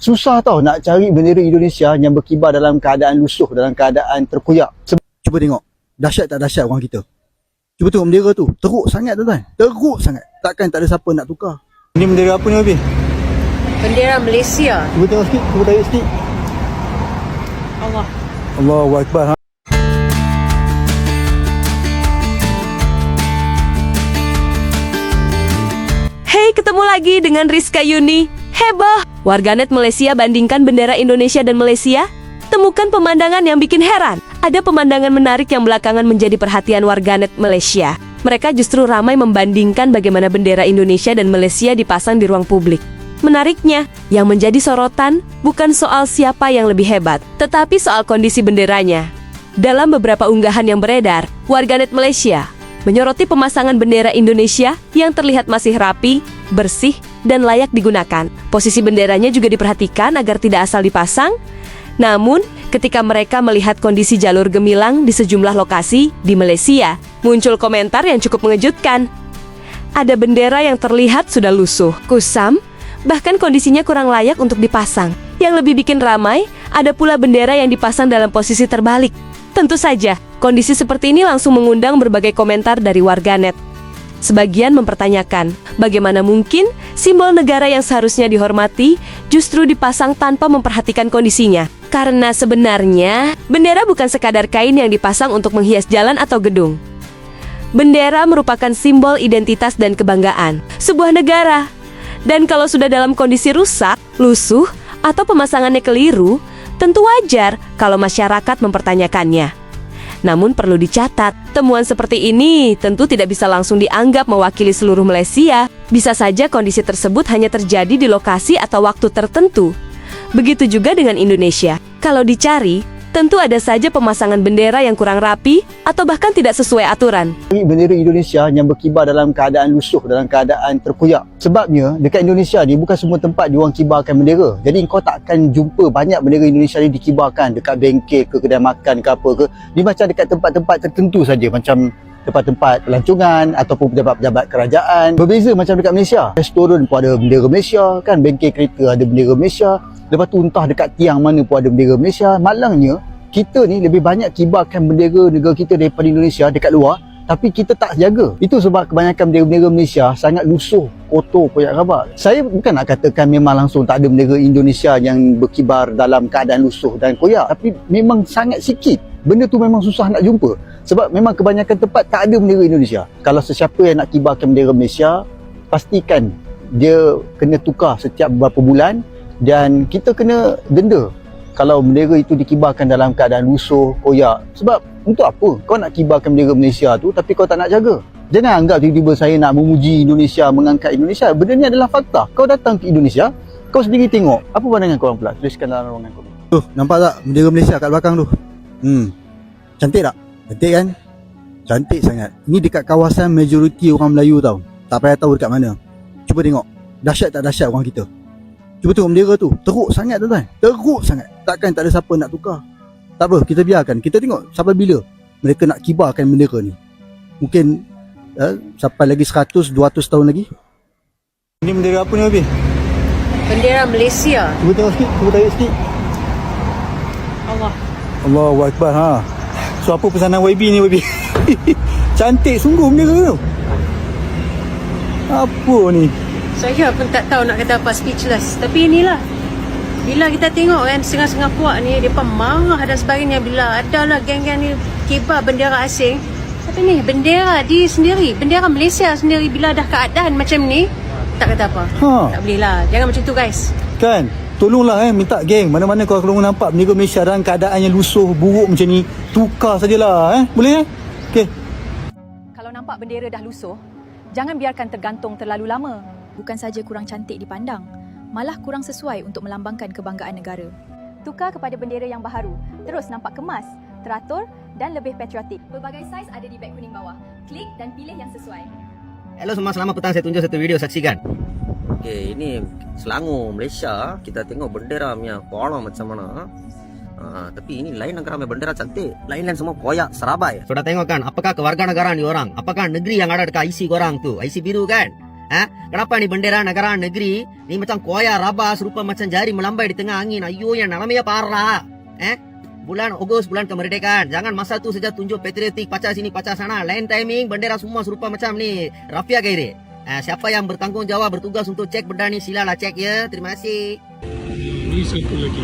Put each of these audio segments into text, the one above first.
Susah tau nak cari bendera Indonesia yang berkibar dalam keadaan lusuh, dalam keadaan terkoyak. Cuba tengok, dahsyat tak dahsyat orang kita. Cuba tengok bendera tu, teruk sangat tuan-tuan. Teruk sangat. Takkan tak ada siapa nak tukar. Ini bendera apa ni Abi? Bendera Malaysia. Cuba tengok sikit, cuba tarik sikit. Allah. Allahu Akbar. Hey, ketemu lagi dengan Rizka Yuni. Heboh! Warganet Malaysia bandingkan bendera Indonesia dan Malaysia. Temukan pemandangan yang bikin heran. Ada pemandangan menarik yang belakangan menjadi perhatian warganet Malaysia. Mereka justru ramai membandingkan bagaimana bendera Indonesia dan Malaysia dipasang di ruang publik. Menariknya, yang menjadi sorotan bukan soal siapa yang lebih hebat, tetapi soal kondisi benderanya. Dalam beberapa unggahan yang beredar, warganet Malaysia menyoroti pemasangan bendera Indonesia yang terlihat masih rapi, bersih, dan layak digunakan. Posisi benderanya juga diperhatikan agar tidak asal dipasang. Namun, ketika mereka melihat kondisi jalur gemilang di sejumlah lokasi di Malaysia, muncul komentar yang cukup mengejutkan. Ada bendera yang terlihat sudah lusuh, kusam, bahkan kondisinya kurang layak untuk dipasang. Yang lebih bikin ramai, ada pula bendera yang dipasang dalam posisi terbalik. Tentu saja, kondisi seperti ini langsung mengundang berbagai komentar dari warganet. Sebagian mempertanyakan, bagaimana mungkin simbol negara yang seharusnya dihormati justru dipasang tanpa memperhatikan kondisinya? Karena sebenarnya, bendera bukan sekadar kain yang dipasang untuk menghias jalan atau gedung. Bendera merupakan simbol identitas dan kebanggaan sebuah negara. Dan kalau sudah dalam kondisi rusak, lusuh, atau pemasangannya keliru, tentu wajar kalau masyarakat mempertanyakannya. Namun perlu dicatat, temuan seperti ini tentu tidak bisa langsung dianggap mewakili seluruh Malaysia. Bisa saja kondisi tersebut hanya terjadi di lokasi atau waktu tertentu. Begitu juga dengan Indonesia. Kalau dicari, tentu ada saja pemasangan bendera yang kurang rapi atau bahkan tidak sesuai aturan. Bendera Indonesia yang berkibar dalam keadaan lusuh, dalam keadaan terkoyak. Sebabnya dekat Indonesia ni bukan semua tempat diorang kibarkan bendera. Jadi kau tak akan jumpa banyak bendera Indonesia ni dikibarkan dekat bengkel ke, kedai makan ke apa ke. Dia macam dekat tempat-tempat tertentu saja, macam tempat-tempat pelancongan ataupun pejabat-pejabat kerajaan. Berbeza macam dekat Malaysia. Restoran pun ada bendera Malaysia kan, bengkel kereta ada bendera Malaysia. Lepas tu entah dekat tiang mana pun ada bendera Malaysia. Malangnya kita ni lebih banyak kibarkan bendera negara kita daripada Indonesia dekat luar, tapi kita tak jaga. Itu sebab kebanyakan bendera Malaysia sangat lusuh, kotor, koyak rabak. Saya bukan nak katakan memang langsung tak ada bendera Indonesia yang berkibar dalam keadaan lusuh dan koyak, tapi memang sangat sikit. Benda tu memang susah nak jumpa. Sebab memang kebanyakan tempat tak ada bendera Indonesia. Kalau sesiapa yang nak kibarkan bendera Malaysia, pastikan dia kena tukar setiap beberapa bulan dan kita kena denda kalau bendera itu dikibarkan dalam keadaan lusuh, koyak. Sebab untuk apa kau nak kibarkan bendera Malaysia tu tapi kau tak nak jaga? Jangan anggap tiba-tiba saya nak memuji Indonesia, mengangkat Indonesia. Benda ni adalah fakta. Kau datang ke Indonesia, kau sendiri tengok. Apa pandangan korang pula? Tuliskan dalam ruangan komen. Tuh, nampak tak bendera Malaysia kat belakang tu? Cantik tak? Cantik kan? Cantik sangat. Ini dekat kawasan majoriti orang Melayu tau. Tak payah tahu dekat mana. Cuba tengok, dahsyat tak dahsyat orang kita. Cuba tengok bendera tu, teruk sangat tuan-tuan. Teruk sangat. Takkan tak ada siapa nak tukar. Tak apa, kita biarkan. Kita tengok sampai bila mereka nak kibarkan bendera ni. Mungkin sampai lagi 100-200 tahun lagi. Ini bendera apa ni Abi? Bendera Malaysia. Cuba tengok sikit, cuba tarik sikit. Allah. Allahu Akbar ha. So apa pesanan YB ni YB? Cantik sungguh bendera tu. Apa ni? Saya pun tak tahu nak kata apa, speechless. Tapi inilah, bila kita tengok kan setengah-setengah puak ni, mereka marah dan sebagainya bila adalah geng-geng ni kibar bendera asing. Tapi ni bendera di sendiri, bendera Malaysia sendiri, bila dah keadaan macam ni, tak kata apa. Tak boleh lah, jangan macam tu guys. Kan, tolonglah minta geng, mana-mana kalau nampak bendera Malaysia dalam keadaan yang lusuh, buruk macam ni, tukar sajalah boleh Okey. Kalau nampak bendera dah lusuh, jangan biarkan tergantung terlalu lama. Bukan saja kurang cantik dipandang, malah kurang sesuai untuk melambangkan kebanggaan negara. Tukar kepada bendera yang baharu, terus nampak kemas, teratur dan lebih patriotik. Pelbagai saiz ada di beg kuning bawah. Klik dan pilih yang sesuai. Hello semua, selamat petang. Saya tunjuk satu video, saksikan. Okay, ini Selangor, Malaysia. Kita tengok bendera punya kolam macam mana. Tapi ini lain negara punya bendera cantik. Lain-lain semua koyak, serabai. Sudah tengok kan, apakah kewarganegaraan diorang? Apakah negeri yang ada dekat IC korang tu? IC biru kan? Kenapa ni bendera negara negeri ni macam koya rabas rupa macam jari melambai di tengah angin. Ayuh, yang namanya parah. Bulan Ogos, bulan kemerdekaan. Jangan masa tu saja tunjuk patriotik, pacar sini, pacar sana. Lain timing, bendera semua serupa macam ni. Rafia Gairi. Siapa yang bertanggungjawab, bertugas untuk cek benda ni, silalah cek ya. Terima kasih. Ini satu lagi.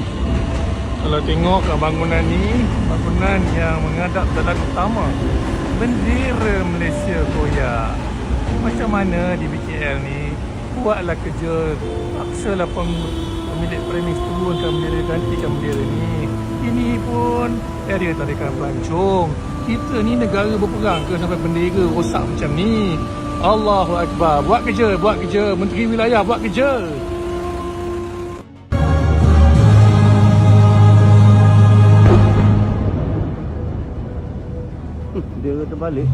Kalau tengok bangunan ni, bangunan yang menghadap jalan utama, bendera Malaysia koyak. Macam mana di BKL ni buatlah kerja, paksalah pemilik premis turunkan bendera, gantikan bendera ni. Ini pun area tarikan pelancong. Kita ni negara berperang ke sampai bendera rosak macam ni? Allahu Akbar. Buat kerja, buat kerja. Menteri Wilayah buat kerja. Bendera terbalik.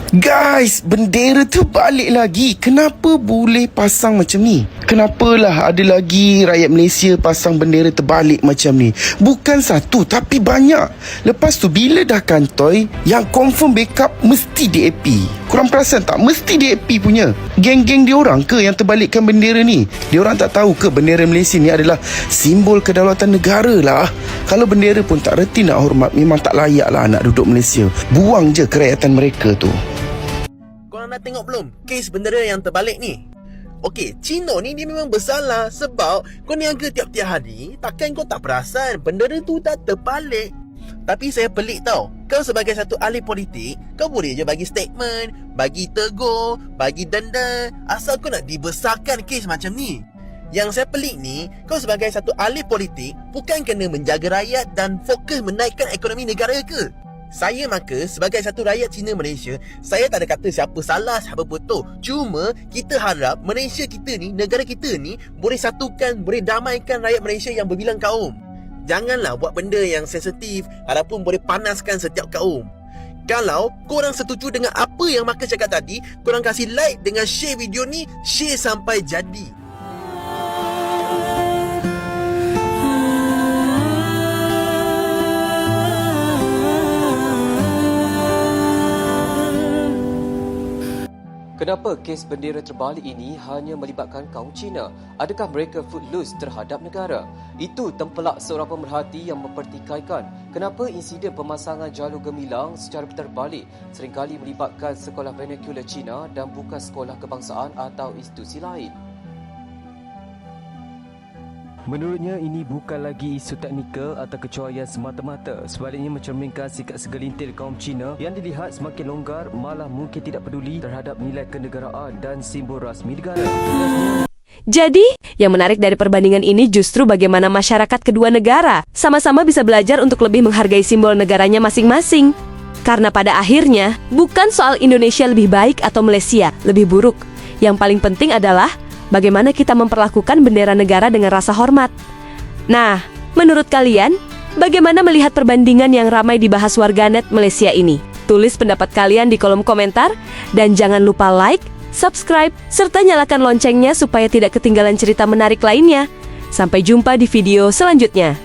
Guys, bendera terbalik lagi. Kenapa boleh pasang macam ni? Kenapalah ada lagi rakyat Malaysia pasang bendera terbalik macam ni? Bukan satu tapi banyak. Lepas tu bila dah kantoi, yang confirm backup mesti DAP. Korang perasan tak? Mesti DAP punya. Geng-geng diorang ke yang terbalikkan bendera ni? Diorang tak tahu ke bendera Malaysia ni adalah simbol kedaulatan negara lah. Kalau bendera pun tak reti nak hormat, memang tak layak lah nak duduk Malaysia. Buang je kerakyatan mereka tu. Korang dah tengok belum kes bendera yang terbalik ni? Okey, Cino ni dia memang bersalah sebab kau niaga tiap-tiap hari, takkan kau tak perasan bendera tu tak terbalik. Tapi saya pelik tau. Kau sebagai satu ahli politik, kau boleh je bagi statement, bagi tegur, bagi denda, asal kau nak dibesarkan kes macam ni. Yang saya pelik ni, kau sebagai satu ahli politik bukan kena menjaga rakyat dan fokus menaikkan ekonomi negara ke? Saya maka sebagai satu rakyat Cina Malaysia, saya tak ada kata siapa salah, siapa betul. Cuma kita harap Malaysia kita ni, negara kita ni boleh satukan, boleh damaikan rakyat Malaysia yang berbilang kaum. Janganlah buat benda yang sensitif ataupun boleh panaskan setiap kaum. Kalau korang setuju dengan apa yang Marcus cakap tadi, korang kasih like dengan share video ni, share sampai jadi. Kenapa kes bendera terbalik ini hanya melibatkan kaum Cina? Adakah mereka footloose terhadap negara? Itu tempelak seorang pemerhati yang mempertikaikan kenapa insiden pemasangan jalur gemilang secara terbalik seringkali melibatkan sekolah vernacular Cina dan bukan sekolah kebangsaan atau institusi lain. Menurutnya ini bukan lagi isu teknikal atau kecuaian semata-mata. Sebaliknya mencerminkan sikap segelintir kaum Cina yang dilihat semakin longgar, malah mungkin tidak peduli terhadap nilai kenegaraan dan simbol rasmi negara. Jadi, yang menarik dari perbandingan ini justru bagaimana masyarakat kedua negara sama-sama bisa belajar untuk lebih menghargai simbol negaranya masing-masing. Karena pada akhirnya, bukan soal Indonesia lebih baik atau Malaysia lebih buruk. Yang paling penting adalah bagaimana kita memperlakukan bendera negara dengan rasa hormat. Nah, menurut kalian, bagaimana melihat perbandingan yang ramai dibahas warganet Malaysia ini? Tulis pendapat kalian di kolom komentar, dan jangan lupa like, subscribe, serta nyalakan loncengnya supaya tidak ketinggalan cerita menarik lainnya. Sampai jumpa di video selanjutnya.